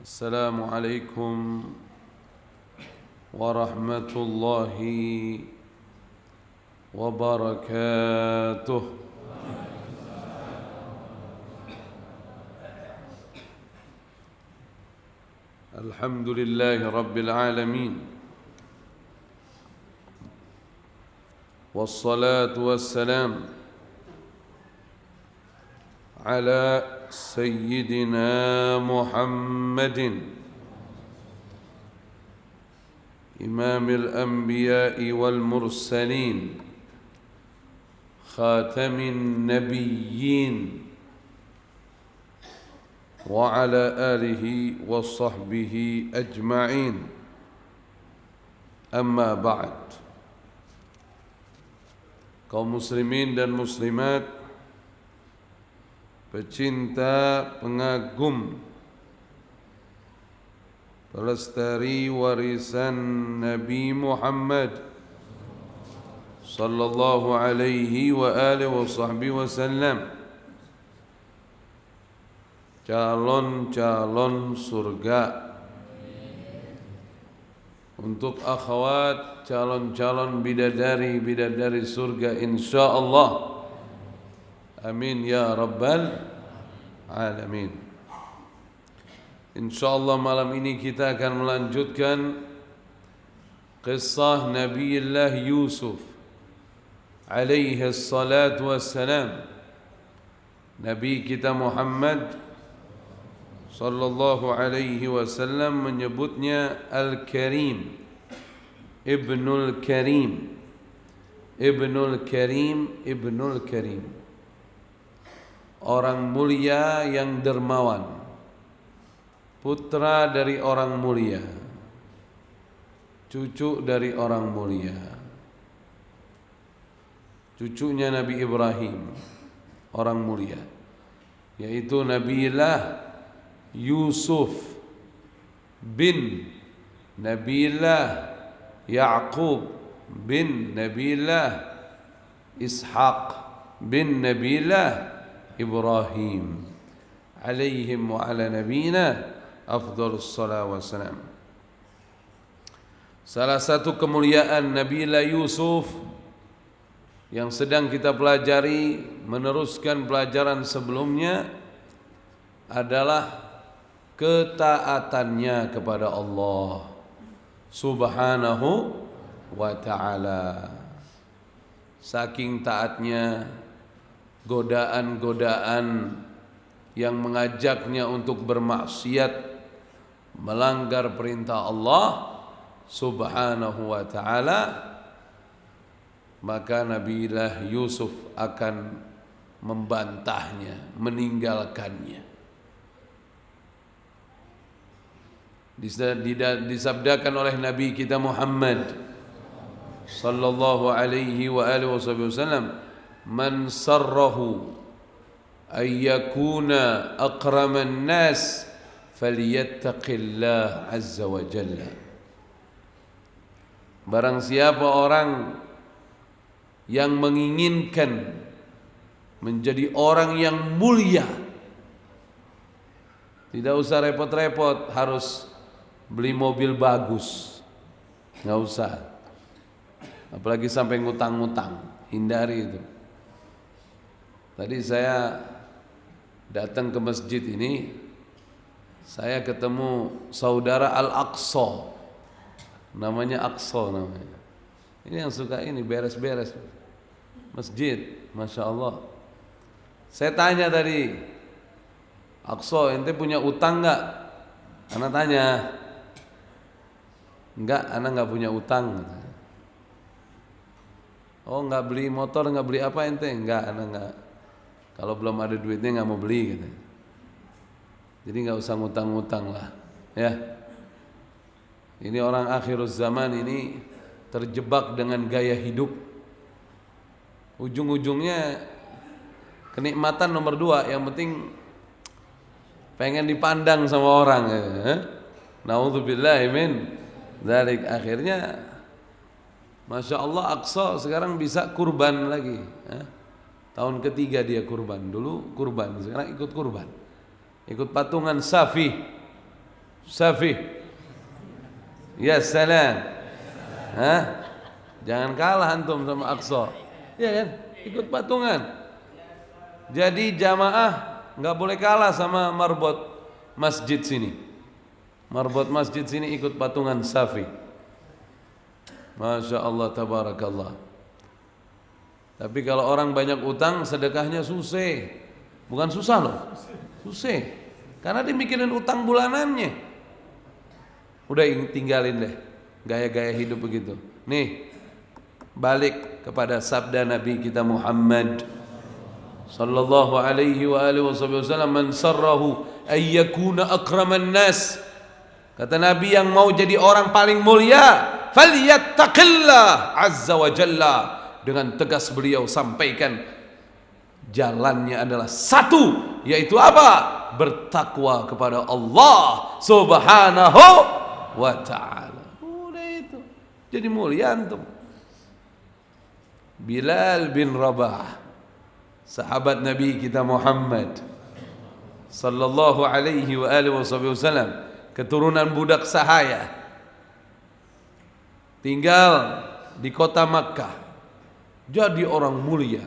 السلام عليكم ورحمة الله وبركاته. الحمد لله رب العالمين، والصلاة والسلام على سيدنا محمد إمام الأنبياء والمرسلين خاتم النبيين وعلى آله وصحبه أجمعين. أما بعد. Kaum muslimin dan muslimat, pecinta, pengagum, pelestari warisan Nabi Muhammad sallallahu alaihi wa alihi wa sahbihi wasallam, calon-calon surga, untuk akhwat calon-calon bidadari-bidadari surga insyaallah. Amin ya rabbal alamin. Insyaallah malam ini kita akan melanjutkan kisah Nabiullah Yusuf alaihi salatu wassalam. Nabi kita Muhammad sallallahu alaihi wasallam menyebutnya Al-Karim, Ibnul Karim, Ibnul Karim, Ibnul Karim, orang mulia yang dermawan, putra dari orang mulia, cucu dari orang mulia, cucunya Nabi Ibrahim, orang mulia, yaitu Nabiullah Yusuf bin Nabiullah Ya'qub bin Nabiullah Ishaq bin Nabiullah Ibrahim alaihim wa ala nabiyina afdhalus salatu wassalam. Salah satu kemuliaan Nabiullah Yusuf yang sedang kita pelajari, meneruskan pelajaran sebelumnya, adalah ketaatannya kepada Allah Subhanahu wa ta'ala. Saking taatnya, godaan-godaan yang mengajaknya untuk bermaksiat, melanggar perintah Allah Subhanahu wa ta'ala, maka Nabiullah Yusuf akan membantahnya, meninggalkannya. Disabdakan oleh Nabi kita Muhammad sallallahu alaihi wa alihi wasallam, man sarrahu ay yakuna akraman nas falyattaqillah azza wa jalla. Barang siapa orang yang menginginkan menjadi orang yang mulia, tidak usah repot-repot harus beli mobil bagus, nggak usah, apalagi sampai ngutang-ngutang, hindari itu. Tadi saya datang ke masjid ini, saya ketemu saudara Al-Aqsa, namanya Aqsa namanya. Ini yang suka ini beres-beres masjid, masya Allah. Saya tanya tadi, Aqsa, ente punya utang nggak? Ana tanya. Enggak, ana nggak punya utang. Oh, nggak beli motor, nggak beli apa ente? Enggak, ana nggak. Kalau belum ada duitnya nggak mau beli gitu. Jadi nggak usah ngutang-ngutang lah, ya. Ini orang akhiruz zaman ini terjebak dengan gaya hidup. Ujung-ujungnya kenikmatan nomor 2, yang penting pengen dipandang sama orang. Naudzubillahi min dzalik. Akhirnya masya Allah, Aqsa sekarang bisa kurban lagi. Tahun ketiga dia kurban. Dulu kurban, sekarang ikut kurban, ikut patungan Safi. Safi. Ya salam. Hah? Jangan kalah antum sama Aqsa. Ya kan? Ikut patungan. Jadi jamaah nggak boleh kalah sama marbot masjid sini. Marbot masjid sini ikut patungan Safi. Masya Allah, tabarakallah. Tapi kalau orang banyak utang, sedekahnya susah. Bukan susah loh, susah. Karena dia mikirin utang bulanannya. Udah tinggalin deh gaya-gaya hidup begitu. Nih, balik kepada sabda Nabi kita Muhammad sallallahu alaihi wa alihi wasallam, man sarrahu ay yakuna akraman nas. Kata Nabi, yang mau jadi orang paling mulia, falyattaqillah azza wa jalla. Dengan tegas beliau sampaikan, jalannya adalah satu, yaitu apa? Bertakwa kepada Allah subhanahu wa ta'ala. Udah itu, jadi mulia antum. Bilal bin Rabah, sahabat Nabi kita Muhammad sallallahu alaihi wa alihi wasallam, keturunan budak sahaya, tinggal di kota Makkah, jadi orang mulia.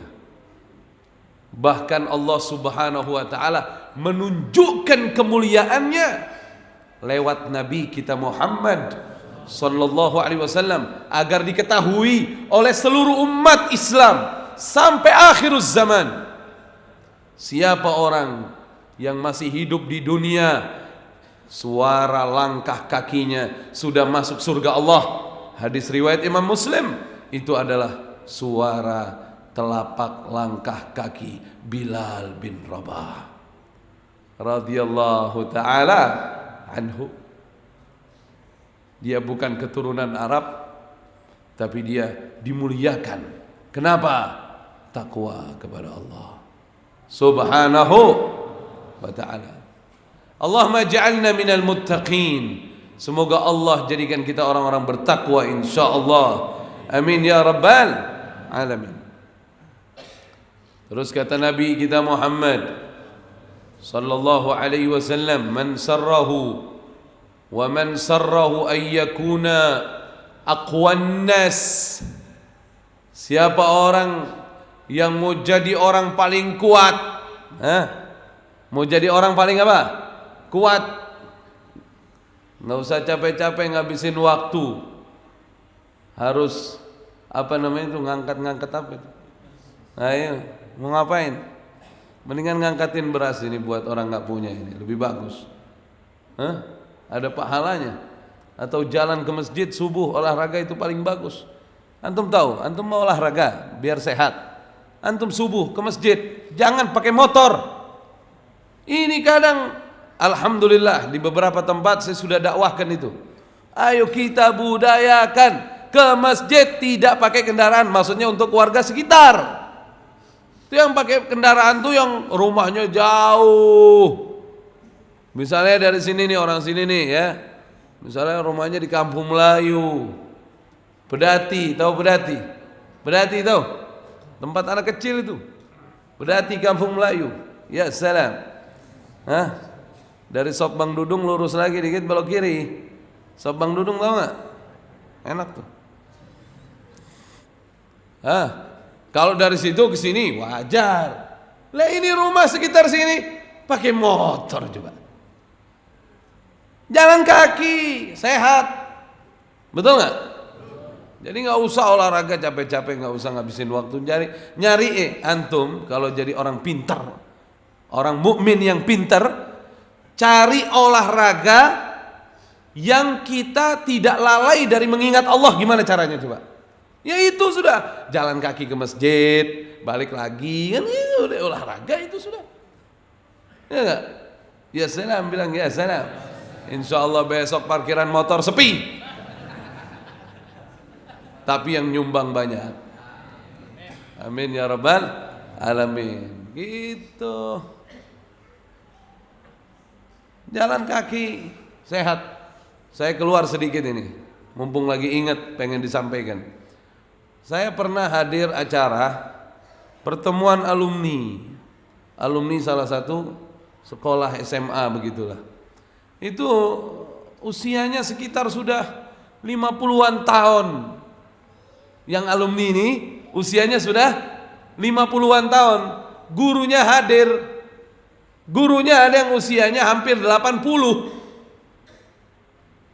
Bahkan Allah subhanahu wa ta'ala menunjukkan kemuliaannya lewat Nabi kita Muhammad sallallahu alaihi wasallam, agar diketahui oleh seluruh umat Islam sampai akhir zaman. Siapa orang yang masih hidup di dunia, suara langkah kakinya sudah masuk surga Allah. Hadis riwayat Imam Muslim, itu adalah suara telapak langkah kaki Bilal bin Rabah radhiyallahu taala anhu. Dia bukan keturunan Arab, tapi dia dimuliakan. Kenapa? Takwa kepada Allah subhanahu wa ta'ala. Allahumma ja'alna minal muttaqin. Semoga Allah jadikan kita orang-orang bertakwa insyaallah. Amin ya rabbal alamin. Terus kata Nabi kita Muhammad sallallahu alaihi wasallam, man sarrahu wa man sarrahu ay yakuna aqwan nas. Siapa orang yang mau jadi orang paling kuat, mau jadi orang paling apa? Kuat. Nggak usah capek-capek ngabisin waktu. Harus apa namanya itu, ngangkat-ngangkat apa itu? Ayo, mau ngapain? Mendingan ngangkatin beras ini buat orang nggak punya, ini lebih bagus. Ada pahalanya. Atau jalan ke masjid subuh olahraga itu paling bagus. Antum tahu, antum mau olahraga biar sehat, antum subuh ke masjid, jangan pakai motor. Ini kadang, alhamdulillah di beberapa tempat saya sudah dakwahkan itu. Ayo kita budayakan ke masjid tidak pakai kendaraan, maksudnya untuk warga sekitar. Itu yang pakai kendaraan tuh yang rumahnya jauh. Misalnya dari sini nih, orang sini nih ya, misalnya rumahnya di Kampung Melayu, Pedati, tahu Pedati? Pedati tahu? Tempat anak kecil itu. Pedati Kampung Melayu. Ya salam. Dari Sop Bang Dudung lurus lagi dikit belok kiri. Sop Bang Dudung tahu nggak? Enak tuh. Kalau dari situ ke sini wajar. Lah ini rumah sekitar sini pakai motor coba. Jalan kaki, sehat. Betul nggak? Jadi nggak usah olahraga capek-capek, nggak usah ngabisin waktu nyari antum kalau jadi orang pintar, orang mukmin yang pintar, cari olahraga yang kita tidak lalai dari mengingat Allah. Gimana caranya coba? Ya itu sudah, jalan kaki ke masjid, balik lagi kan itu udah olahraga, itu sudah. Ya enggak? Ya salam, bilang ya salam. Insyaallah besok parkiran motor sepi. Tapi yang nyumbang banyak. Amin ya rabbal alamin. Gitu. Jalan kaki sehat. Saya keluar sedikit ini, mumpung lagi ingat pengen disampaikan. Saya pernah hadir acara pertemuan alumni salah satu sekolah SMA begitulah. Itu usianya sekitar sudah 50-an tahun. Yang alumni ini usianya sudah 50-an tahun. Gurunya hadir. Gurunya ada yang usianya hampir 80.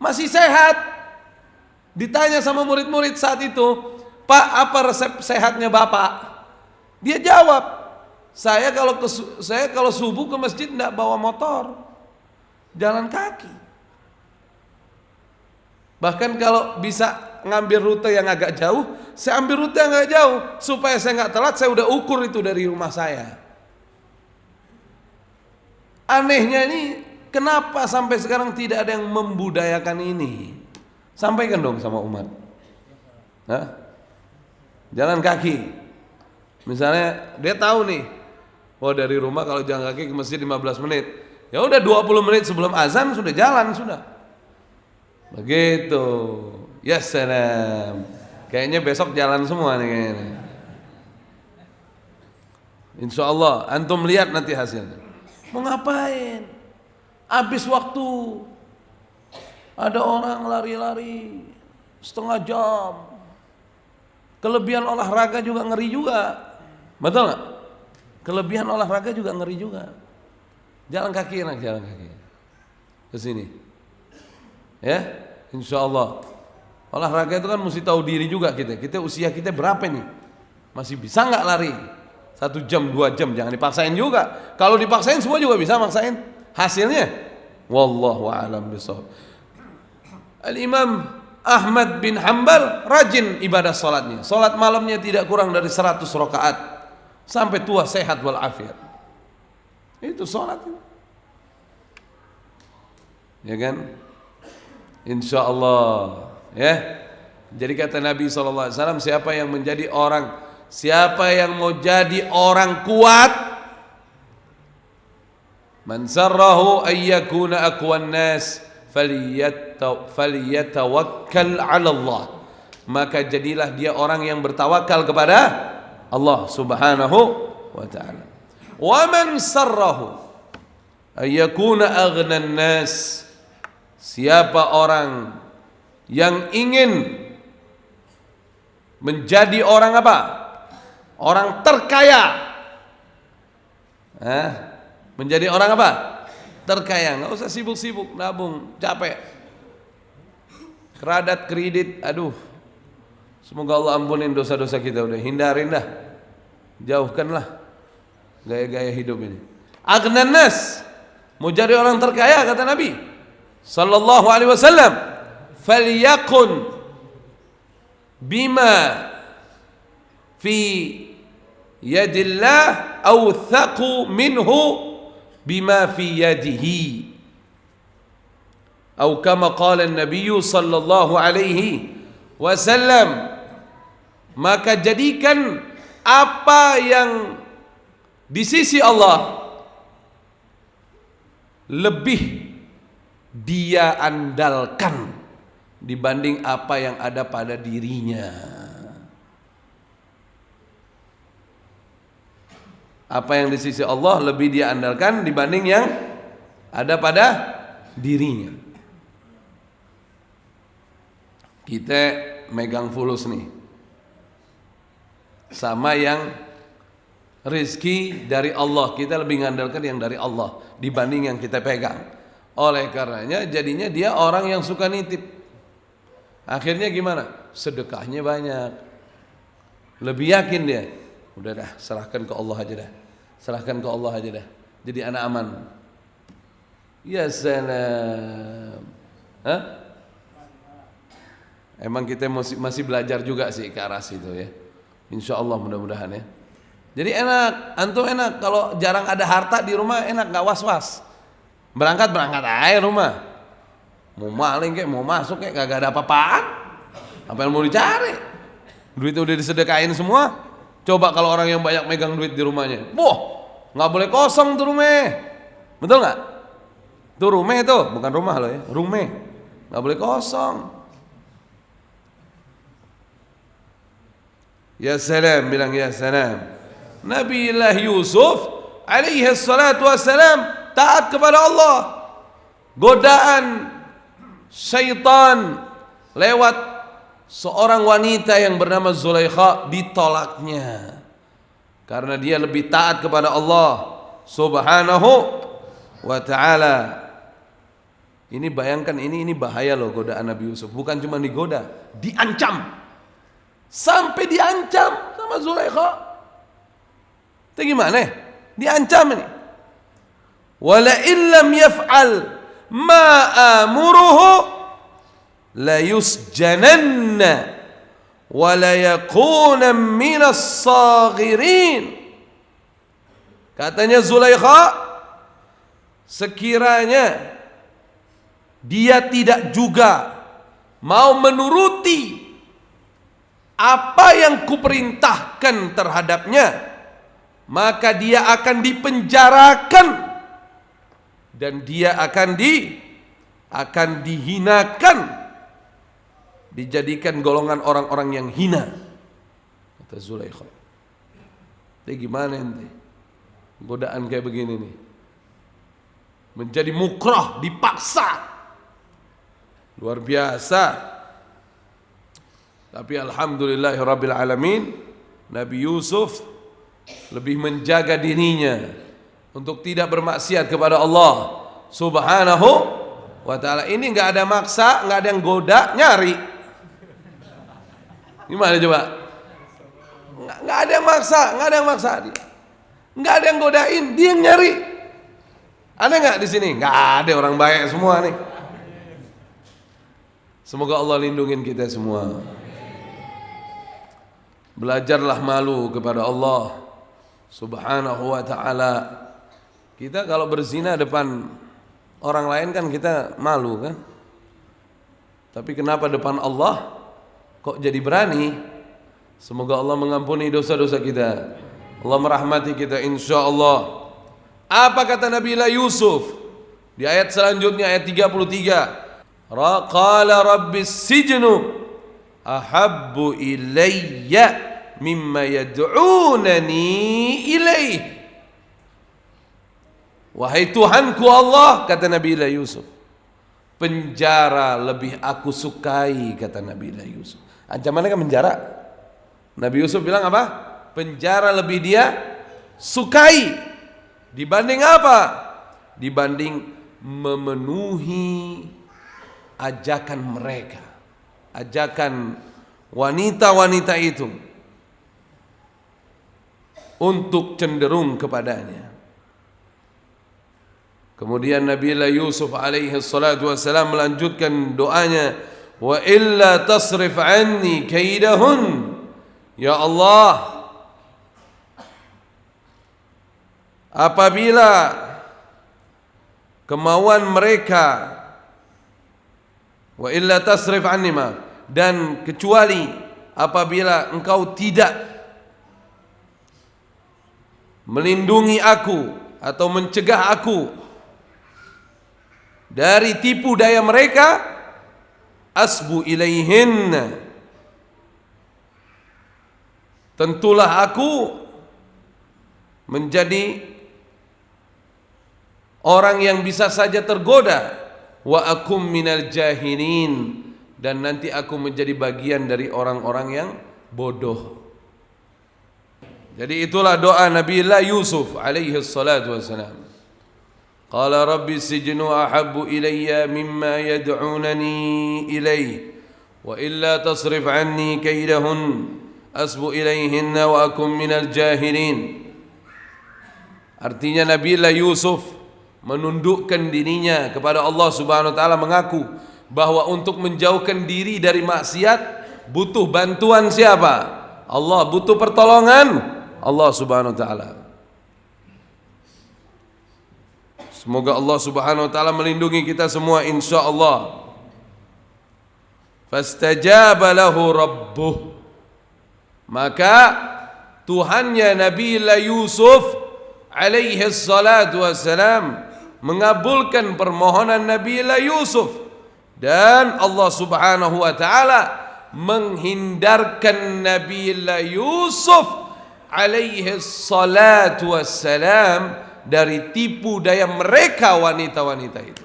Masih sehat. Ditanya sama murid-murid saat itu, "Pak, apa resep sehatnya Bapak?" Dia jawab, saya kalau subuh ke masjid enggak bawa motor, jalan kaki. Bahkan kalau bisa ngambil rute yang agak jauh, saya ambil rute yang agak jauh supaya saya nggak telat. Saya udah ukur itu dari rumah saya. Anehnya ini, kenapa sampai sekarang tidak ada yang membudayakan ini? Sampaikan dong sama umat. Hah? Jalan kaki. Misalnya dia tahu nih, oh dari rumah kalau jalan kaki ke masjid 15 menit. Ya udah 20 menit sebelum azan sudah jalan sudah. Begitu. Ya salam. Kayaknya besok jalan semua nih kayaknya. Insyaallah antum lihat nanti hasilnya. Mau ngapain? Habis waktu. Ada orang lari-lari setengah jam. Kelebihan olahraga juga ngeri juga. Betul nggak? Kelebihan olahraga juga ngeri juga. Jalan kaki enak, jalan kaki. Ke sini. Ya, insyaallah. Olahraga itu kan mesti tahu diri juga kita. Kita usia kita berapa nih? Masih bisa nggak lari? 1 jam, 2 jam, jangan dipaksain juga. Kalau dipaksain semua juga bisa maksain. Hasilnya, wallahu a'lam bishawab. Al-Imam Ahmad bin Hanbal rajin ibadah salatnya. Salat malamnya tidak kurang dari 100 rakaat sampai tua sehat walafiat. Itu salat. Ya kan? Insyaallah, ya. Jadi kata Nabi SAW, siapa yang mau jadi orang kuat, man sarrahu ayyakuna aqwan nas falyatawakkal 'ala Allah, maka jadilah dia orang yang bertawakal kepada Allah Subhanahu wa taala. Wa man sarrahu ayyakuna aghnan nas, siapa orang yang ingin menjadi orang apa? Orang terkaya. Menjadi orang apa? Terkaya. Nggak usah sibuk-sibuk nabung, capek. Keradat kredit, aduh. Semoga Allah ampunin dosa-dosa kita. Udah hindarin dah. Jauhkanlah gaya-gaya hidup ini. Aghnan nas, mau jadi orang terkaya kata Nabi sallallahu alaihi wasallam, falyakun bima fi yadillah awthaqu minhu bima fi yadihi, atau kama qala an-nabiy sallallahu alaihi wasallam, maka jadikan apa yang di sisi Allah lebih dia andalkan dibanding apa yang ada pada dirinya. Apa yang di sisi Allah lebih dia andalkan dibanding yang ada pada dirinya. Kita megang fulus nih, sama yang rizki dari Allah, kita lebih mengandalkan yang dari Allah dibanding yang kita pegang. Oleh karenanya jadinya dia orang yang suka nitip. Akhirnya gimana? Sedekahnya banyak. Lebih yakin dia. Udah dah, serahkan ke Allah aja dah. Serahkan ke Allah aja dah. Jadi anak aman. Ya salam. Emang kita masih belajar juga sih ke arah situ ya. Insyaallah mudah-mudahan ya. Jadi enak, antum enak kalau jarang ada harta di rumah, enak, nggak was-was. Berangkat aja rumah. Mau maling kayak, mau masuk kayak, kagak ada apa-apaan. Apa yang mau dicari? Duit udah disedekain semua. Coba kalau orang yang banyak megang duit di rumahnya, nggak boleh kosong tuh rumah. Betul nggak? Tuh rumah itu, bukan rumah loh ya, rumah. Nggak boleh kosong. Ya salam, bilang ya salam. Nabiullah Yusuf alaihi salatu wassalam taat kepada Allah. Godaan syaitan lewat seorang wanita yang bernama Zulaikha ditolaknya karena dia lebih taat kepada Allah Subhanahu wa ta'ala. Ini bayangkan, ini bahaya loh godaan Nabi Yusuf. Bukan cuma digoda, diancam. Sampai diancam sama Zulaikha. Itu gimana? Diancam ini. Wala illam yaf'al ma amuruhu la yusjananna wa la yakuna minas saghirin. Katanya Zulaikha, sekiranya dia tidak juga mau menuruti apa yang kuperintahkan terhadapnya, maka dia akan dipenjarakan dan dia akan dihinakan, dijadikan golongan orang-orang yang hina, kata Zulaikha. Itu gimana ente? Godaan kayak begini nih, menjadi mukrah, dipaksa, luar biasa. Tapi alhamdulillahirabbil alamin, Nabi Yusuf lebih menjaga dirinya untuk tidak bermaksiat kepada Allah Subhanahu wa ta'ala. Ini nggak ada maksa, nggak ada yang goda, nyari. Gimana coba? Nggak ada yang maksa, nggak ada yang maksa dia. Nggak ada yang godain, dia yang nyari. Ada nggak di sini? Nggak ada, orang baik semua nih. Semoga Allah lindungin kita semua. Belajarlah malu kepada Allah Subhanahu wa ta'ala. Kita kalau berzina depan orang lain kan kita malu kan. Tapi kenapa depan Allah kok jadi berani? Semoga Allah mengampuni dosa-dosa kita, Allah merahmati kita insyaallah. Apa kata Nabi Yusuf di ayat selanjutnya, ayat 33? Qala rabbis sijnu ahabbu ilayya mimma yad'unani ilaih. Wahai Tuhanku Allah, kata Nabi Yusuf, penjara lebih aku sukai, kata Nabi Yusuf. Ancamannya kan penjara. Nabi Yusuf bilang apa? Penjara lebih dia sukai dibanding apa? Dibanding memenuhi ajakan mereka, ajakan wanita-wanita itu untuk cenderung kepadanya. Kemudian Nabi Yusuf alaihi salatu wassalam melanjutkan doanya, wa illa tasrif anni kaidahun, ya Allah, apabila kemauan mereka, wa illa tasrif anni, dan kecuali apabila engkau tidak melindungi aku atau mencegah aku dari tipu daya mereka, asbu ilaihin, tentulah aku menjadi orang yang bisa saja tergoda, wa akum minal jahilin, dan nanti aku menjadi bagian dari orang-orang yang bodoh. Jadi itulah doa Nabi Yusuf alaihi salatu wassalam. Qala rabbi sijnu ahabbu ilayya mimma yad'unani ilayh wa illa tasrif anni kaidahun asbu ilayhinna wa akum minal jahilin. Artinya Nabi Yusuf menundukkan dirinya kepada Allah Subhanahu wa taala, mengaku bahwa untuk menjauhkan diri dari maksiat butuh bantuan siapa? Allah, butuh pertolongan Allah Subhanahu wa taala. Semoga Allah Subhanahu wa taala melindungi kita semua insyaallah. Fastajaba lahu rabbuh, maka Tuhannya Nabi Yusuf alaihi salatu wassalam mengabulkan permohonan Nabi Yusuf, dan Allah Subhanahu wa taala menghindarkan Nabi Yusuf alaihi salatu wassalam dari tipu daya mereka wanita-wanita itu.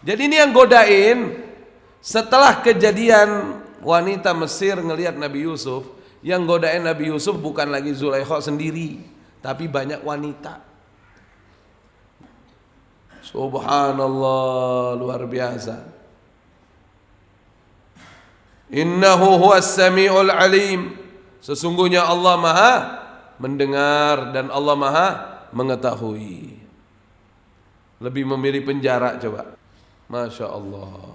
Jadi ini yang godain setelah kejadian wanita Mesir ngelihat Nabi Yusuf, yang godain Nabi Yusuf bukan lagi Zulaikha sendiri, tapi banyak wanita. Subhanallah, luar biasa. Innahu huwas sami'ul alim. Sesungguhnya Allah Maha mendengar dan Allah Maha mengetahui. Lebih memilih penjara coba. Masya Allah,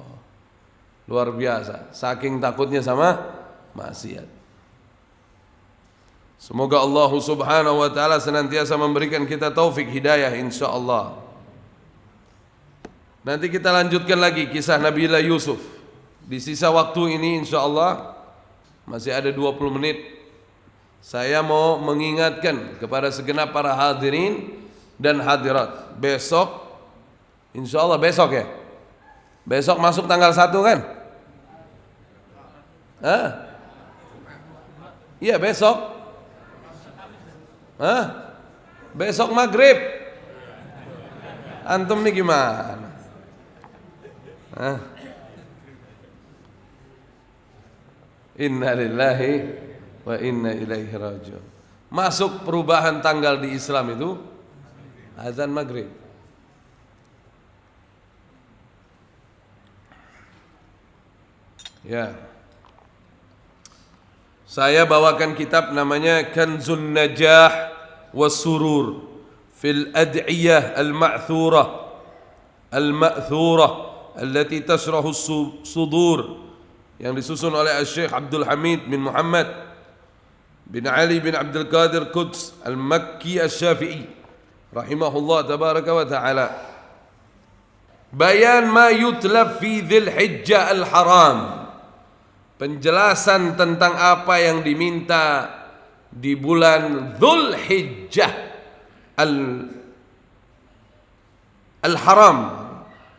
luar biasa. Saking takutnya sama maksiat. Semoga Allah Subhanahu wa taala senantiasa memberikan kita taufik hidayah insyaallah. Nanti kita lanjutkan lagi kisah Nabiullah Yusuf. Di sisa waktu ini insyaallah masih ada 20 menit. Saya mau mengingatkan kepada segenap para hadirin dan hadirat. Besok insyaallah besok ya. Besok masuk tanggal 1 kan? Hah? Iya besok. Hah? Besok maghrib. Antum nih gimana? Hah? Inna lillahi wa inna ilaihi raji'un. Masuk perubahan tanggal di Islam itu azan maghrib. Ya. Saya bawakan kitab namanya Kanzun Najah was Surur fil Ad'iyah al-Ma'thurah allati tashrahu sudur, yang disusun oleh Syekh Abdul Hamid bin Muhammad bin Ali bin Abdul Qadir Quds Al-Makki Asy-Syafi'i rahimahullah tabaraka wa ta'ala. Bayan ma yutlab fi Dzul Hijjah al-Haram. Penjelasan tentang apa yang diminta di bulan Dzul Hijjah al-Haram.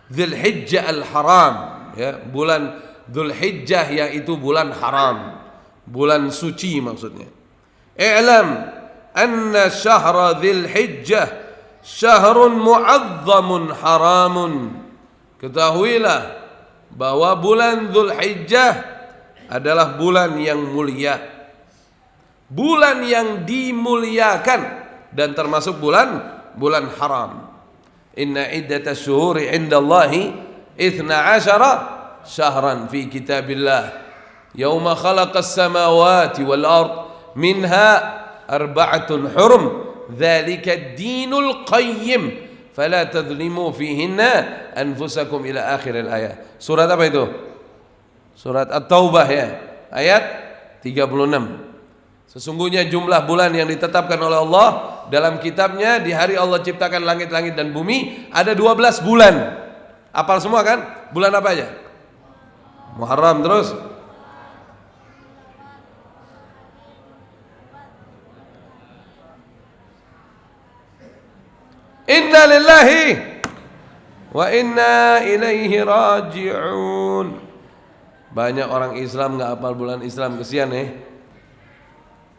Dzul Hijjah al-Haram, ya, bulan Dzul Hijjah yaitu bulan haram, bulan suci maksudnya. I'lam anna syahra Dzul Hijjah syahrun mu'azzamun haramun. Ketahuilah bahwa bulan Dzul Hijjah adalah bulan yang mulia, bulan yang dimuliakan, dan termasuk bulan haram. Inna iddatash syuhuri 'indallahi 12 syahran fi kitabillah yauma khalaqas samawati wal ard minha arba'atun hurum dzalika ad-dinul qayyim fala tadhlimu fihinna anfusakum ila akhir al-ayah. Surat apa itu? Surat At-Taubah ya, ayat 36. Sesungguhnya jumlah bulan yang ditetapkan oleh Allah dalam kitabnya di hari Allah ciptakan langit-langit dan bumi ada 12 bulan. Apal semua kan? Bulan apa aja? Muharram, terus Inna lillahi wa inna ilaihi raji'un. Banyak orang Islam nggak hafal bulan Islam, kesian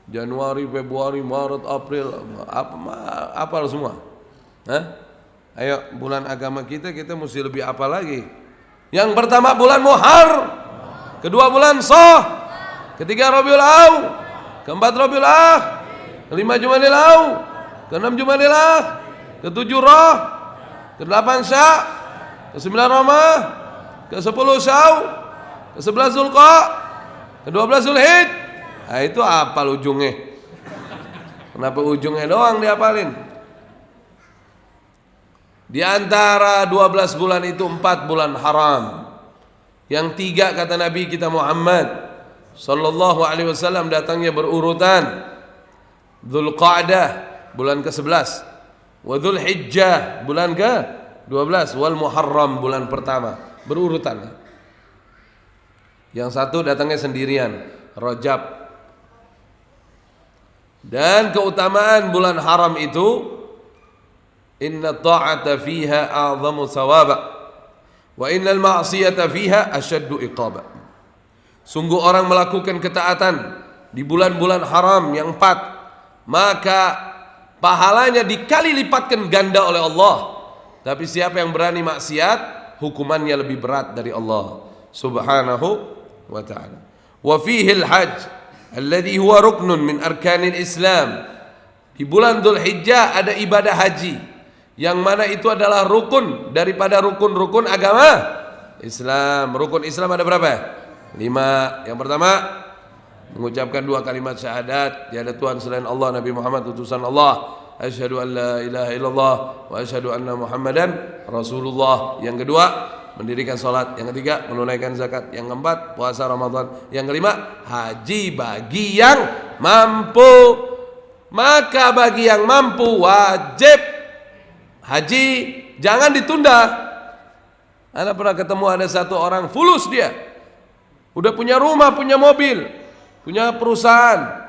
Januari, Februari, Maret, April, hafal semua. Hah? Ayo, bulan agama kita mesti lebih hafal lagi. Yang pertama bulan Muharram, kedua bulan Shah, ketiga Rabiul Awwal, keempat Rabiul Akhir, kelima Jumadil Awwal, keenam Jumadil Akhir, ketujuh Rah, kedelapan Sya', kesembilan Ramah, kesepuluh Syawal, kesebelas Zulqa, kedua-belas Zulhijjah. Nah, itu hafal ujungnya. Kenapa ujungnya doang dihafalin? Di antara 12 bulan itu 4 bulan haram. Yang 3 kata Nabi kita Muhammad sallallahu alaihi wasallam datangnya berurutan. Dzulqa'dah bulan ke-11, wa Dzulhijjah bulan ke-12, wal Muharram bulan pertama, berurutan. Yang satu datangnya sendirian, Rajab. Dan keutamaan bulan haram itu, inna ta'ata fiha a'zamu thawaba wa innal ma'siyata fiha ashaddu iqaba. Sungguh orang melakukan ketaatan di bulan-bulan haram yang 4, maka pahalanya dikali lipatkan ganda oleh Allah. Tapi siapa yang berani maksiat, hukumannya lebih berat dari Allah Subhanahu wa ta'ala. Wa fihi al-hajj alladhi huwa ruknun min arkanil Islam. Di bulan Dzulhijjah ada ibadah haji yang mana itu adalah rukun daripada rukun-rukun agama Islam. Rukun Islam ada berapa? 5. Yang pertama, mengucapkan 2 kalimat syahadat, tiada Tuhan selain Allah, Nabi Muhammad utusan Allah. Asyhadu an la ilaha illallah wa asyhadu anna Muhammadan Rasulullah. Yang kedua, mendirikan salat. Yang ketiga, menunaikan zakat. Yang keempat, puasa Ramadan. Yang kelima, haji bagi yang mampu. Maka bagi yang mampu wajib haji, jangan ditunda. Anda pernah ketemu ada satu orang fulus, dia udah punya rumah, punya mobil, punya perusahaan.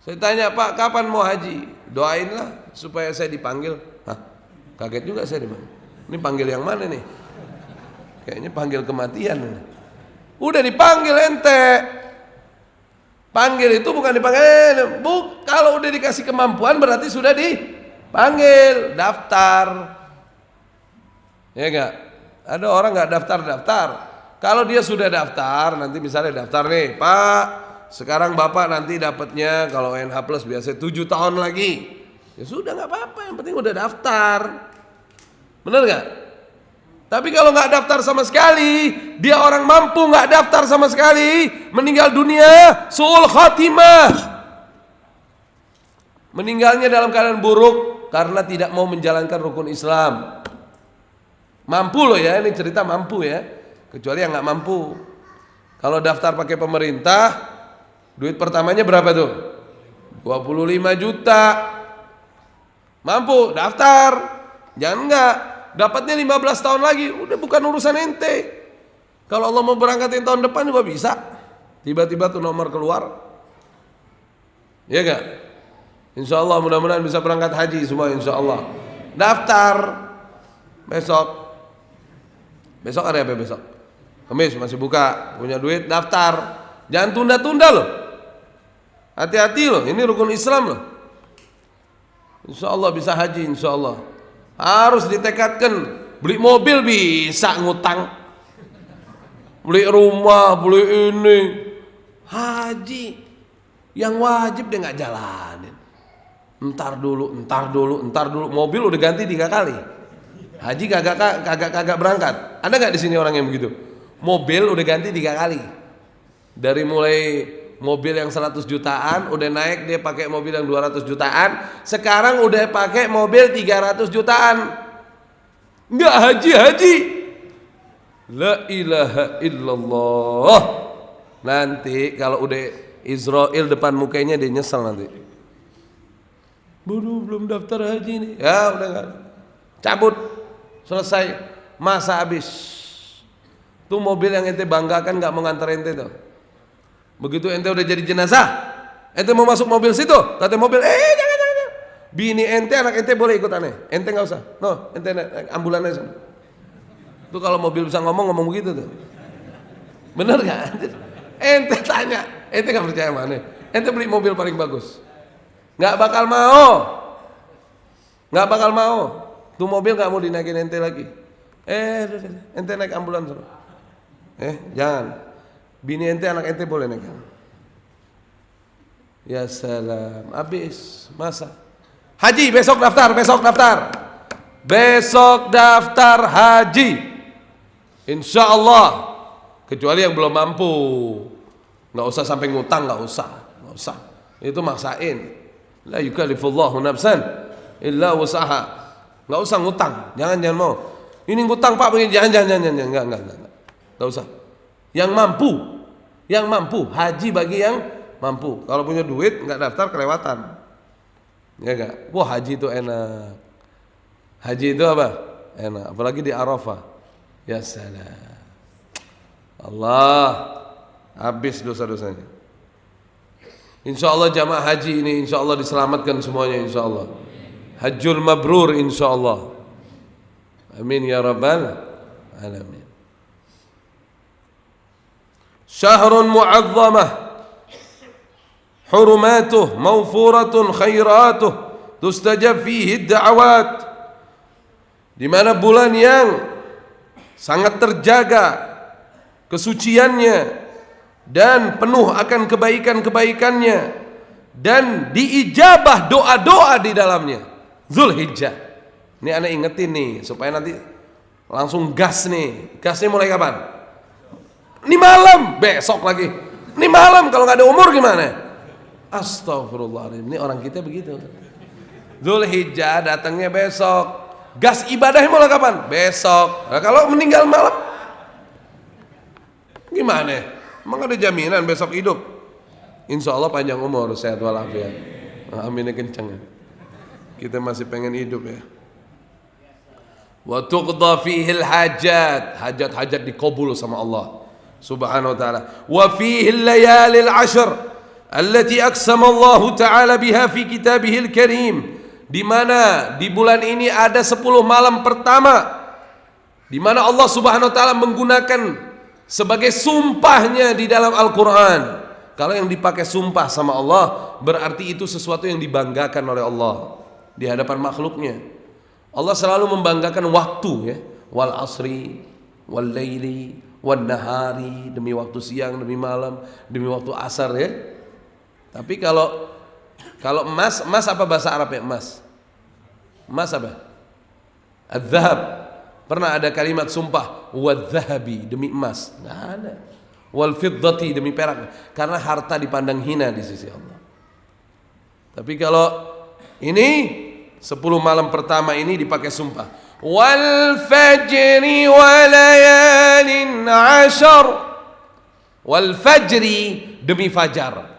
Saya tanya, Pak, kapan mau haji? Doainlah supaya saya dipanggil. Hah? Kaget juga saya dipanggil. Ini panggil yang mana nih? Kayaknya panggil kematian ini. Udah dipanggil ente. Panggil itu bukan dipanggil. Kalau udah dikasih kemampuan berarti sudah dipanggil. Daftar. Ya enggak? Ada orang enggak daftar-daftar. Kalau dia sudah daftar, nanti misalnya daftar nih, Pak, sekarang Bapak nanti dapatnya kalau NH Plus biasa 7 tahun lagi. Ya sudah, enggak apa-apa, yang penting udah daftar. Benar enggak? Tapi kalau nggak daftar sama sekali, dia orang mampu nggak daftar sama sekali, meninggal dunia, su'ul khatimah. Meninggalnya dalam keadaan buruk karena tidak mau menjalankan rukun Islam. Mampu loh ya, ini cerita mampu ya. Kecuali yang nggak mampu. Kalau daftar pakai pemerintah, duit pertamanya berapa tuh? 25 juta. Mampu, daftar. Jangan enggak. Dapatnya 15 tahun lagi, udah bukan urusan ente. Kalau Allah mau berangkatin tahun depan juga bisa. Tiba-tiba tuh nomor keluar. Ya enggak? Insya Allah mudah-mudahan bisa berangkat haji semua, insya Allah. Daftar besok. Besok ada apa besok? Kamis masih buka, punya duit, daftar. Jangan tunda-tunda loh. Hati-hati loh, ini rukun Islam loh. Insya Allah bisa haji, insya Allah. Harus ditekadkan. Beli mobil bisa ngutang, beli rumah, beli ini. Haji yang wajib dia nggak jalanin. Entar dulu. Mobil udah ganti 3 kali. Haji kagak berangkat. Ada nggak di sini orang yang begitu? Mobil udah ganti 3 kali. Dari mulai mobil yang 100 jutaan udah naik, dia pakai mobil yang 200 jutaan. Sekarang udah pakai mobil 300 jutaan. Enggak haji. La ilaha illallah. Nanti kalau udah Israel depan mukanya dia nyesel nanti. Belum daftar haji nih. Ya udah enggak. Cabut. Selesai. Masa habis. Tuh mobil yang ente banggakan enggak mau nganter ente tuh. Begitu ente udah jadi jenazah, ente mau masuk mobil situ, kata mobil, jangan. Bini ente, anak ente boleh ikut aneh, ente nggak usah. No, ente naik ambulan aja. Tuh kalau mobil bisa ngomong begitu tuh. Bener kan? Ente tanya, ente nggak percaya mana? Ente beli mobil paling bagus, nggak bakal mau. Tuh mobil nggak mau dinaikin ente lagi. Ente naik ambulan suruh. Jangan. Bini ente, anak ente boleh naik. Ya salam, habis masa. Haji besok daftar. Besok daftar haji. Insya Allah. Kecuali yang belum mampu. Nggak usah sampai ngutang, nggak usah. Itu maksain. La yukallifullahu nafsan illa wusaha. Nggak usah ngutang. Jangan mau. Ini ngutang Pak, jangan. Nggak usah. Yang mampu, haji bagi yang mampu. Kalau punya duit nggak daftar kelewatan, ya nggak? Wah haji itu enak. Haji itu apa? Enak. Apalagi di Arafah. Ya salam. Allah habis dosa-dosanya. Insya Allah jamaah haji ini insya Allah diselamatkan semuanya insya Allah. Hajjul mabrur insya Allah. Amin ya rabbal alamin. Syahrun mu'azzamah hurumatuh mawfuratun khairatuh tustajab fihi da'awat. Di mana bulan yang sangat terjaga kesuciannya dan penuh akan kebaikan-kebaikannya dan diijabah doa-doa di dalamnya. Zulhijjah. Ini ana ingetin nih supaya nanti langsung gas nih. Gasnya mulai kapan? Ini malam, besok lagi. Ini malam, kalau nggak ada umur gimana? Astagfirullahaladzim. Ini orang kita begitu. Zulhijjah datangnya besok. Gas ibadahnya mulai kapan? Besok. Nah, kalau meninggal malam gimana? Emang ada jaminan besok hidup? Insya Allah panjang umur, sehat walafiat. Aminnya kencang ya. Kita masih pengen hidup ya. Wa tuqda fihil hajat. Hajat-hajat dikabul sama Allah Subhanahu wa ta'ala. Wa fihil layalil ashr allati aqsama Allah ta'ala biha fi kitabihil karim. Di mana di bulan ini ada 10 malam pertama di mana Allah Subhanahu wa taala menggunakan sebagai sumpahnya di dalam Al-Qur'an. Kalau yang dipakai sumpah sama Allah berarti itu sesuatu yang dibanggakan oleh Allah di hadapan makhluknya. Allah selalu membanggakan waktu ya, wal asri wal laili wan nahari, demi waktu siang, demi malam, demi waktu asar ya. Tapi kalau emas apa bahasa Arab ya emas? Emas apa? Adz-dzahab. Pernah ada kalimat sumpah wadz-dzahabi, demi emas? Enggak ada. Wal fiddati, demi perak, karena harta dipandang hina di sisi Allah. Tapi kalau ini 10 malam pertama ini dipakai sumpah. Wal fajri walayalin 'ashr. Wal fajri, demi fajar.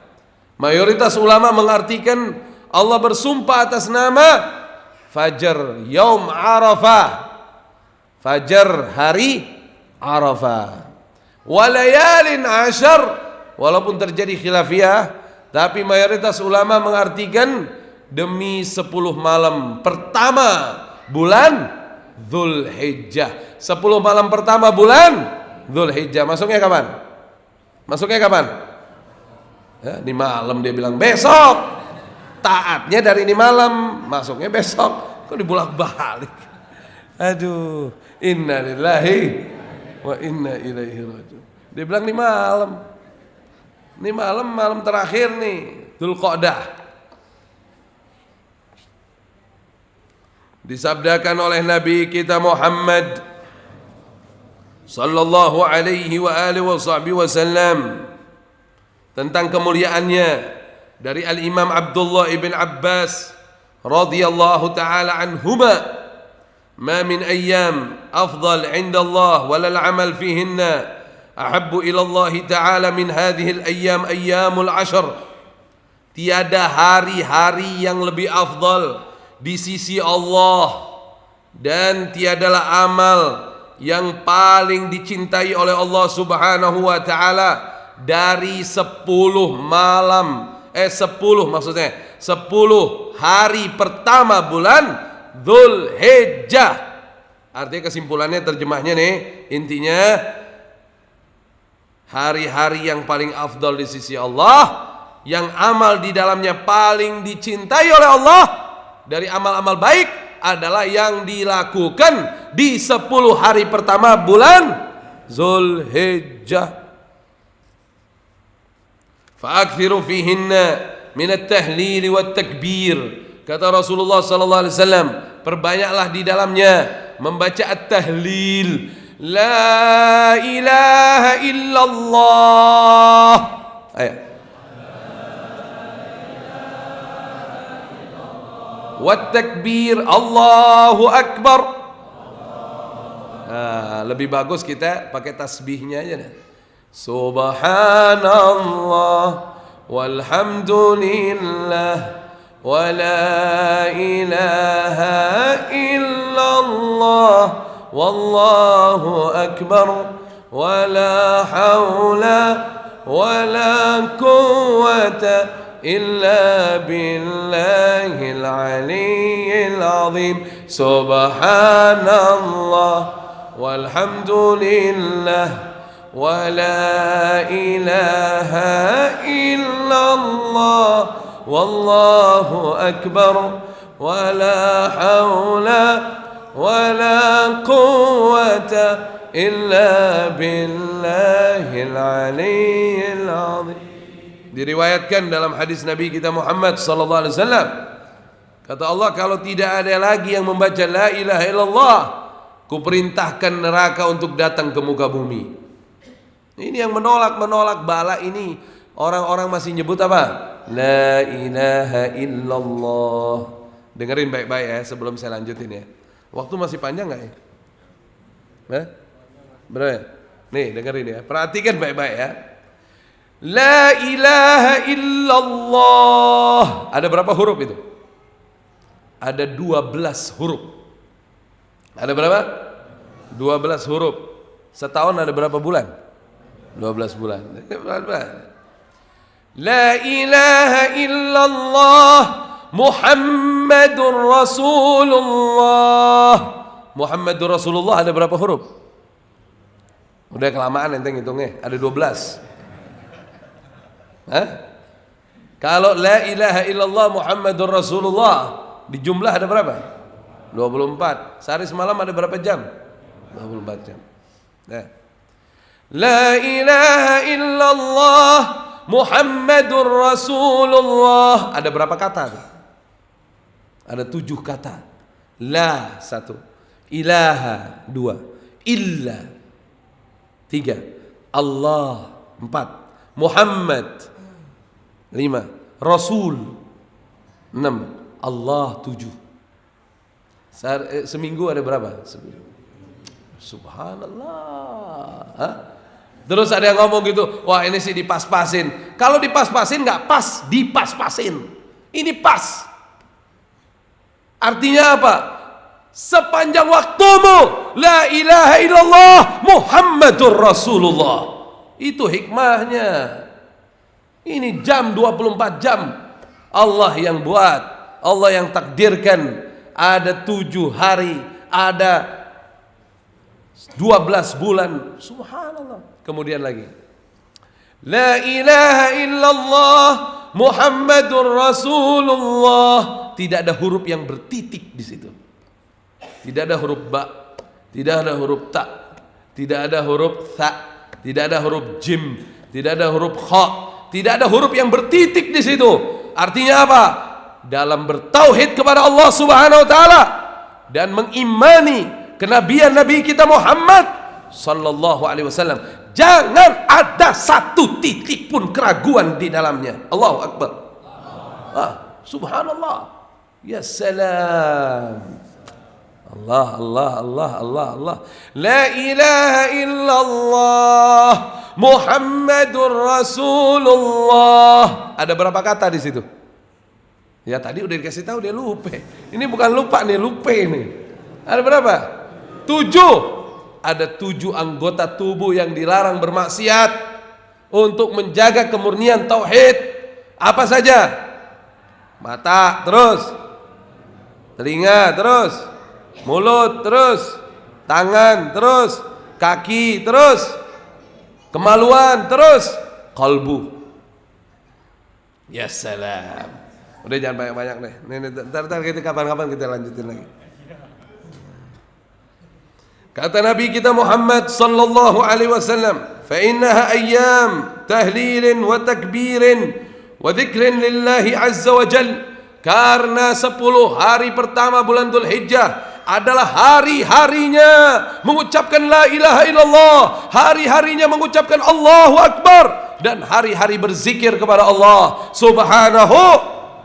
Mayoritas ulama mengartikan Allah bersumpah atas nama Fajar Yaum Arafah, Fajar hari Arafah. Walayalin ashar, walaupun terjadi khilafiyah, tapi mayoritas ulama mengartikan demi 10 malam pertama bulan Dzulhijjah. 10 malam pertama bulan Dzulhijjah. Masuknya kapan? Masuknya kapan? Ya, di malam dia bilang besok. Taatnya dari ini malam, masuknya besok. Kok dibolak-balik? Aduh, inna lillahi wa inna ilaihi raji'un. Dia bilang di malam. Ini malam terakhir nih, Dzulqa'dah. Disabdakan oleh Nabi kita Muhammad sallallahu alaihi wa alihi wasallam tentang kemuliaannya dari Al-Imam Abdullah ibn Abbas radhiyallahu ta'ala anhuma, ma min ayyam afdal 'inda Allah walal 'amal fihinna ahabbu ila Allah ta'ala min hadhihi al-ayyam ayyamul 'ashr. Tiada hari-hari yang lebih afdal di sisi Allah dan tiadalah amal yang paling dicintai oleh Allah Subhanahu wa ta'ala dari 10 malam 10 maksudnya 10 hari pertama bulan Dzulhijjah. Artinya kesimpulannya, terjemahnya nih, intinya hari-hari yang paling afdal di sisi Allah, yang amal di dalamnya paling dicintai oleh Allah dari amal-amal baik adalah yang dilakukan di 10 hari pertama bulan Dzulhijjah. Fa'akthiru fihinna min at-tahlil wa at-takbir. Kata Rasulullah sallallahu alaihi wasallam, perbanyaklah di dalamnya membaca at-tahlil, la ilaha illallah. Ayo. Wa at-takbir, Allahu akbar. Lebih bagus kita pakai tasbihnya aja deh. Subhanallah walhamdulillah wa la ilaha illallah wallahu akbar wa la hawla wa la quwwata illa billahil aliyyil azim. Subhanallah walhamdulillah wa la ilaha illallah wallahu akbar wa la hawla wa la quwwata إلا بالله العلي العظيم. Diriwayatkan dalam hadis Nabi kita Muhammad sallallahu alaihi wasallam, kata Allah, kalau tidak ada lagi yang membaca la ilaha illallah, kuperintahkan neraka untuk datang ke muka bumi. Ini yang menolak bala ini. Orang-orang masih nyebut apa? La ilaha illallah. Dengerin baik-baik ya sebelum saya lanjutin ya. Waktu masih panjang nggak ya? Berapa ya? Nih dengerin ya. Perhatikan baik-baik ya. La ilaha illallah. Ada berapa huruf itu? Ada 12 huruf. Ada berapa? 12 huruf. Setahun ada berapa bulan? 12 bulan. La ilaha illallah Muhammadur Rasulullah. Muhammadur Rasulullah ada berapa huruf? Udah kelamaan ente ngitungnya. Ada 12. Kalau la ilaha illallah Muhammadur Rasulullah di jumlah ada berapa? 24. Sehari semalam ada berapa jam? 24 jam. La ilaha illallah Muhammadur Rasulullah. Ada berapa kata? Ada 7 kata. La 1, ilaha 2, illa 3, Allah 4, Muhammad 5, Rasul 6, Allah 7. Seminggu ada berapa? Subhanallah. Terus ada yang ngomong gitu, wah ini sih dipas-pasin. Kalau dipas-pasin nggak pas, dipas-pasin. Ini pas. Artinya apa? Sepanjang waktumu la ilaha illallah Muhammadur Rasulullah. Itu hikmahnya. Ini jam 24 jam Allah yang buat, Allah yang takdirkan. Ada 7 hari, ada 12 bulan. Subhanallah. Kemudian lagi, la ilaha illallah Muhammadur Rasulullah. Tidak ada huruf yang bertitik di situ. Tidak ada huruf ba, tidak ada huruf ta, tidak ada huruf tha, tidak ada huruf jim, tidak ada huruf kha, tidak ada huruf yang bertitik di situ. Artinya apa? Dalam bertauhid kepada Allah Subhanahu wa taala dan mengimani kenabian Nabi kita Muhammad sallallahu alaihi wasallam, jangan ada satu titik pun keraguan di dalamnya. Allahu akbar. Subhanallah. Ya salam. Allah. La ilaha illallah Muhammadur Rasulullah. Ada berapa kata di situ? Ya tadi udah dikasih tahu dia lupa. Ini bukan lupa nih, lupa nih. Ada berapa? 7. Ada 7 anggota tubuh yang dilarang bermaksiat untuk menjaga kemurnian tauhid. Apa saja? Mata terus, telinga terus, mulut terus, tangan terus, kaki terus, kemaluan terus, kalbu. Ya salam. Udah jangan banyak-banyak deh. Ntar kita kapan-kapan kita lanjutin lagi. Kata Nabi kita Muhammad sallallahu alaihi wasallam, "Fa innaha ayyam tahlilin wa takbirin wa dzikrin lillahi azza wa jalla." Karena 10 hari pertama bulan Dzulhijjah adalah hari-harinya mengucapkan la ilaha illallah, hari-harinya mengucapkan Allahu akbar, dan hari-hari berzikir kepada Allah Subhanahu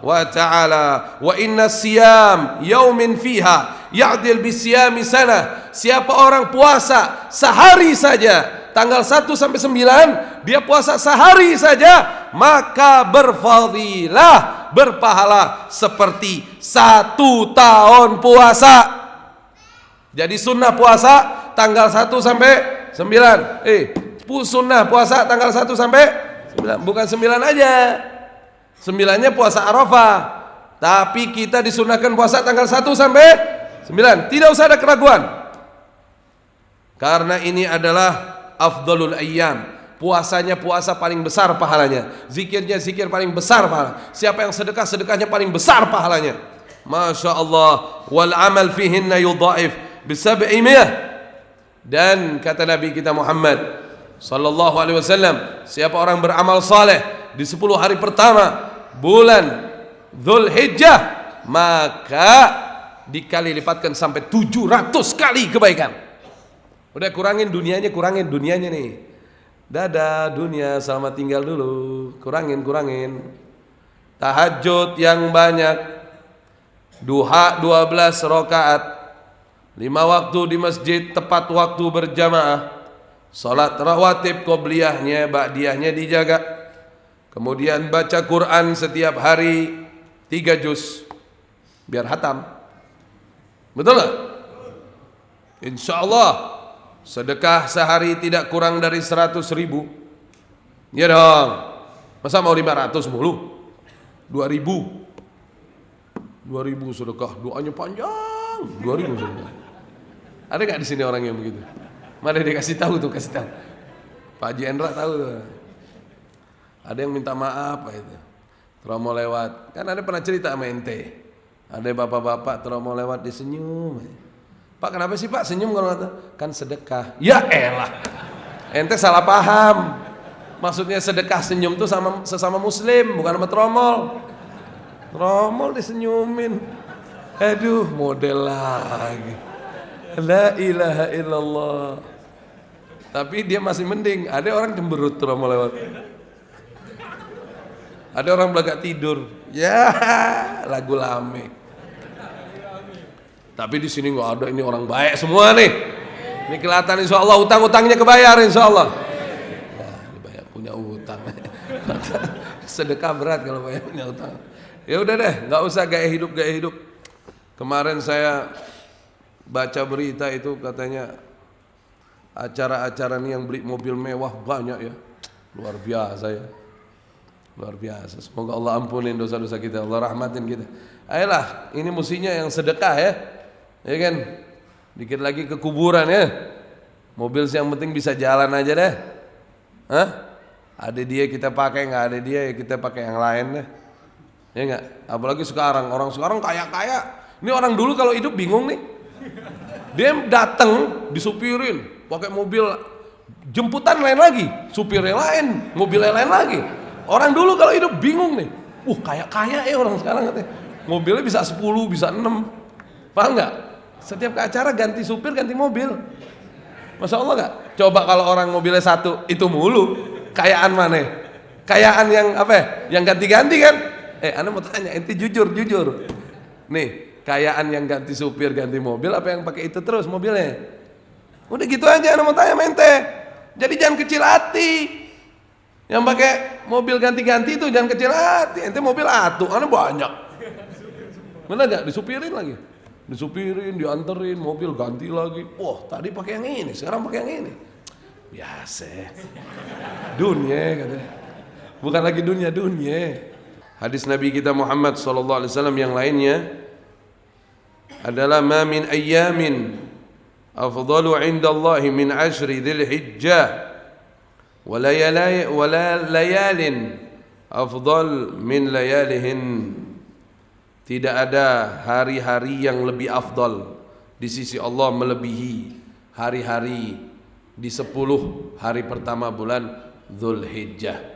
wa ta'ala. Wa inna siyam yaumin fiha ya'dil bisiyami sana. Siapa orang puasa sehari saja, tanggal 1 sampai 9, dia puasa sehari saja, maka berfadilah, berpahala seperti 1 tahun puasa. Jadi sunnah puasa tanggal 1 sampai 9. Sunnah puasa tanggal 1 sampai 9. Bukan 9 aja. 9-nya puasa Arafah, tapi kita disunahkan puasa tanggal 1 sampai 9. Tidak usah ada keraguan, karena ini adalah afdalul ayyam. Puasanya puasa paling besar pahalanya, zikirnya zikir paling besar pahala. Siapa yang sedekah, sedekahnya paling besar pahalanya. Masya Allah. Wal amal fihinna yudha'if bi 700. Dan kata Nabi kita Muhammad sallallahu alaihi wasallam, siapa orang beramal saleh di 10 hari pertama bulan Dzulhijjah, maka dikali lipatkan sampai 700 kali kebaikan. Udah kurangin dunianya nih. Dadah dunia, selamat tinggal dulu. Kurangin. Tahajud yang banyak, duha 12 rakaat, 5 waktu di masjid tepat waktu berjamaah, salat rawatib qobliyahnya ba'diyahnya dijaga, kemudian baca Quran setiap hari 3 juz biar hatam. Betul gak? Insyaallah sedekah sehari tidak kurang dari 100.000. Ya dong. Masa mau 500 mulu? 2.000 sedekah, doanya panjang. 2.000 sedekah. Ada nggak di sini orang yang begitu? Mana dia kasih tahu tuh, kasih tahu. Pak Haji Endra tahu tuh. Ada yang minta maaf itu. Terus lewat. Kan ada pernah cerita sama ente. Ada bapak-bapak terus lewat disenyum. Pak kenapa sih Pak senyum kalau kata? Kan sedekah. Ya elah. Ente salah paham. Maksudnya sedekah senyum tuh sama sesama muslim, bukan sama tromol. Tromol disenyumin. Aduh, model lagi. La ilaha illallah. Tapi dia masih mending. Ada orang cemberut tromol lewat. Ada orang belakang tidur. Ya, lagu lame. Tapi di sini nggak ada, ini orang baik semua nih. Ini kelihatan insyaallah utang-utangnya kebayar insyaallah. Ya, dibayar punya utang. Sedekah berat kalau banyak punya utang. Ya udah deh, nggak usah gaya hidup. Kemarin saya baca berita itu katanya acara-acara nih yang beli mobil mewah banyak ya, luar biasa ya, luar biasa. Semoga Allah ampunin dosa-dosa kita, Allah rahmatin kita. Ayolah, ini musinya yang sedekah ya kan? Dikit lagi ke kuburan ya. Mobil yang penting bisa jalan aja deh. Hah? Ada dia kita pakai, nggak ada dia ya kita pakai yang lain deh. Ya enggak? Apalagi sekarang, orang sekarang kaya-kaya. Ini orang dulu kalau hidup bingung nih. Dia datang disupirin pakai mobil jemputan lain lagi, supirnya lain, mobilnya lain lagi. Orang dulu kalau hidup bingung nih. Kaya-kaya orang sekarang katanya. Mobilnya bisa 10, bisa 6. Paham enggak? Setiap ke acara ganti supir, ganti mobil. Masya Allah enggak? Coba kalau orang mobilnya satu, itu mulu. Kayaan mana? Kayaan yang apa ya? Yang ganti-ganti kan? Anda mau tanya, ente jujur. Nih, kayaan yang ganti supir, ganti mobil, apa yang pakai itu terus mobilnya? Udah gitu aja, Anda mau tanya ente. Jadi jangan kecil hati. Yang pakai mobil ganti-ganti itu jangan kecil hati. Ente mobil atuh, Anda banyak. Benar gak? Disupirin lagi. Disupirin, dianterin, mobil ganti lagi. Wah, tadi pakai yang ini, sekarang pakai yang ini. Biasa. Dunia katanya. Bukan lagi dunia. Hadis Nabi kita Muhammad sallallahu alaihi wasallam yang lainnya adalah ma min ayyamin afdalu 'inda Allah min 'ashri Dzulhijjah wa layalin afdal min layalihin. Tidak ada hari-hari yang lebih afdal di sisi Allah melebihi hari-hari di 10 hari pertama bulan Dzulhijjah.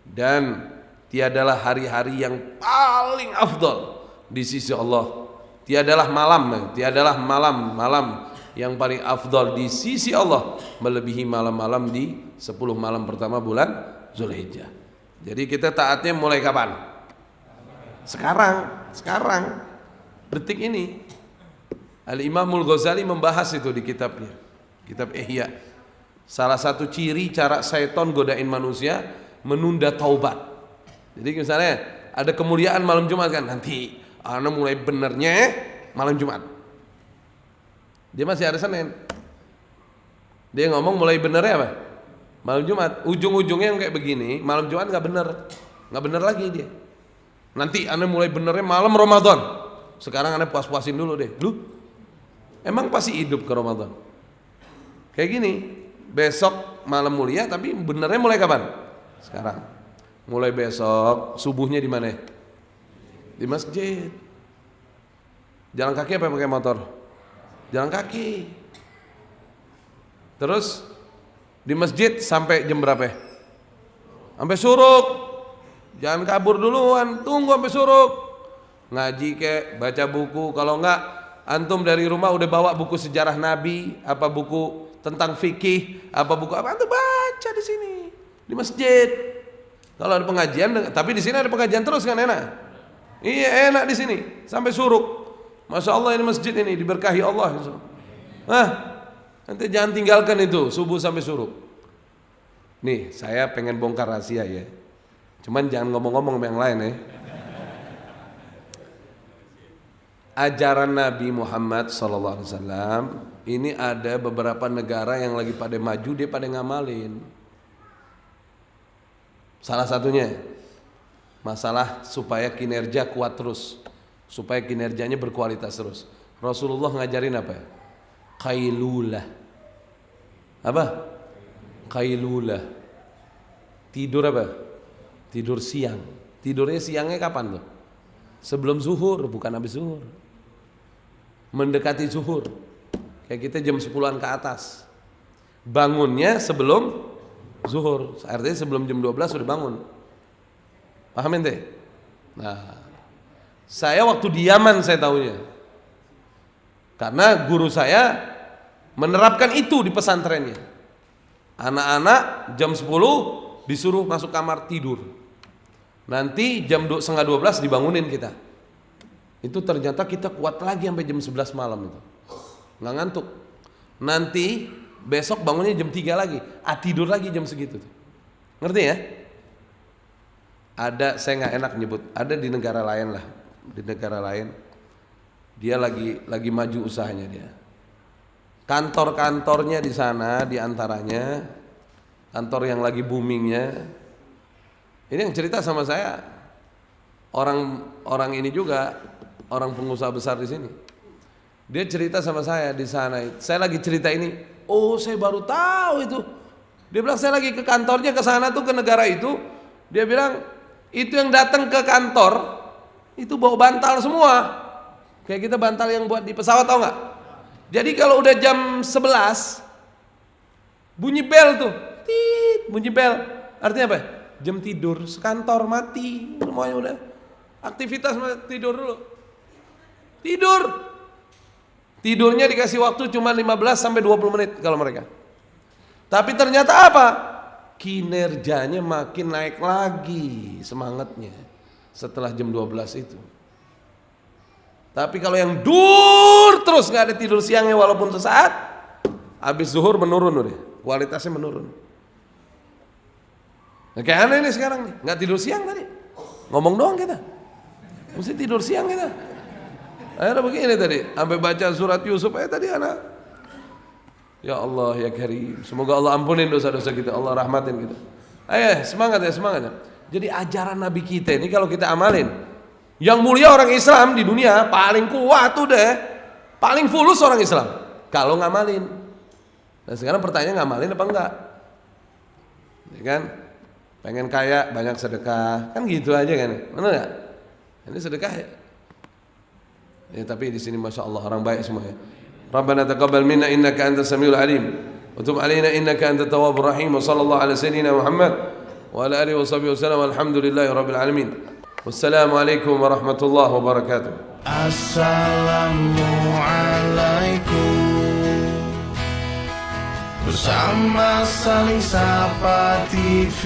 Dan tiadalah hari-hari yang paling afdal di sisi Allah. Tiadalah malam yang paling afdal di sisi Allah melebihi malam-malam di 10 malam pertama bulan Dzulhijjah. Jadi kita taatnya mulai kapan? Sekarang detik ini. Al-Imamul Ghazali membahas itu di kitabnya, kitab Ihya. Salah satu ciri cara syaitan godain manusia menunda taubat. Jadi misalnya ada kemuliaan malam Jumat kan, nanti ana mulai benernya malam Jumat. Dia masih hari Senin. Dia ngomong mulai benernya apa? Malam Jumat. Ujung-ujungnya yang kayak begini, malam Jumat nggak bener lagi dia. Nanti ana mulai benernya malam Ramadan. Sekarang ana puas-puasin dulu deh. Lu emang pasti hidup ke Ramadan? Kayak gini, besok malam mulia tapi benernya mulai kapan? Sekarang. Mulai besok subuhnya di mana? Di masjid. Jalan kaki apa pakai motor? Jalan kaki. Terus di masjid sampai jam berapa? Sampai suruk. Jangan kabur duluan, tunggu sampai suruk. Ngaji kek, baca buku. Kalau enggak, antum dari rumah udah bawa buku sejarah Nabi, apa buku tentang fikih, apa buku apa, antum baca di sini di masjid. Kalau ada pengajian, tapi di sini ada pengajian terus kan enak. Iya enak di sini sampai suruk. Masya Allah ini masjid ini diberkahi Allah. Nanti jangan tinggalkan itu subuh sampai suruk. Nih saya pengen bongkar rahasia ya. Cuman jangan ngomong-ngomong sama yang lain ya. Ajaran Nabi Muhammad SAW ini ada beberapa negara yang lagi pada maju, dia pada ngamalin. Salah satunya masalah supaya kinerja kuat terus, supaya kinerjanya berkualitas terus. Rasulullah ngajarin apa? Qailulah. Apa? Qailulah. Tidur apa? Tidur siang. Tidurnya siangnya kapan tuh? Sebelum zuhur, bukan habis zuhur. Mendekati zuhur. Kayak kita jam 10-an ke atas. Bangunnya sebelum zuhur. Artinya sebelum jam 12 sudah bangun. Paham ente? Nah, saya waktu di Yaman saya tahunya. Karena guru saya menerapkan itu di pesantrennya. Anak-anak jam 10 disuruh masuk kamar tidur. Nanti jam 11:30 dibangunin kita. Itu ternyata kita kuat lagi sampai jam 11 malam itu. Nggak ngantuk. Nanti besok bangunnya jam 3 lagi. Tidur lagi jam segitu. Ngerti ya? Ada, saya nggak enak nyebut. Ada di negara lain lah. Di negara lain. Dia lagi maju usahanya dia. Kantor-kantornya di sana diantaranya kantor yang lagi boomingnya. Ini yang cerita sama saya orang ini juga orang pengusaha besar di sini. Dia cerita sama saya di sana. Saya lagi cerita ini. Oh, saya baru tahu itu. Dia bilang saya lagi ke kantornya ke sana tuh ke negara itu. Dia bilang itu yang datang ke kantor itu bawa bantal semua. Kayak kita bantal yang buat di pesawat, tahu nggak? Jadi kalau udah jam 11 bunyi bel tuh. Tit, bunyi bel. Artinya apa? Jam tidur, sekantor mati, semuanya udah aktivitas tidur dulu. Tidurnya dikasih waktu cuma 15 sampai 20 menit kalau mereka. Tapi ternyata apa? Kinerjanya makin naik lagi semangatnya setelah jam 12 itu. Tapi kalau yang terus nggak ada tidur siangnya walaupun sesaat, habis zuhur menurun udah, kualitasnya menurun. Nah, kayak aneh nih sekarang nih, nggak tidur siang tadi, ngomong doang kita, mesti tidur siang kita. Akhirnya begini tadi, sampai baca surat Yusuf tadi anak. Ya Allah ya Karim, semoga Allah ampunin dosa-dosa kita, Allah rahmatin kita. Ayo semangat ya. Jadi ajaran Nabi kita ini kalau kita amalin, yang mulia orang Islam di dunia paling kuat tuh deh, paling fulus orang Islam kalau ngamalin. Nah sekarang pertanyaan ngamalin apa enggak? Ya kan? Pengen kaya banyak sedekah, kan gitu aja kan? Benar nggak? Ini sedekah ya. Ya tapi di sini masya Allah orang baik semuanya. Rabbana taqabbal minna innaka antas samiul alim, wa tub alaina innaka antat tawwabur rahim. Wa sallallahu ala sayyidina Muhammad wa ala alihi wa sahbihi wasallam. Alhamdulillahi rabbil alamin. Wassalamualaikum warahmatullahi wabarakatuh. Assalamualaikum. Bersama saling sapa TV.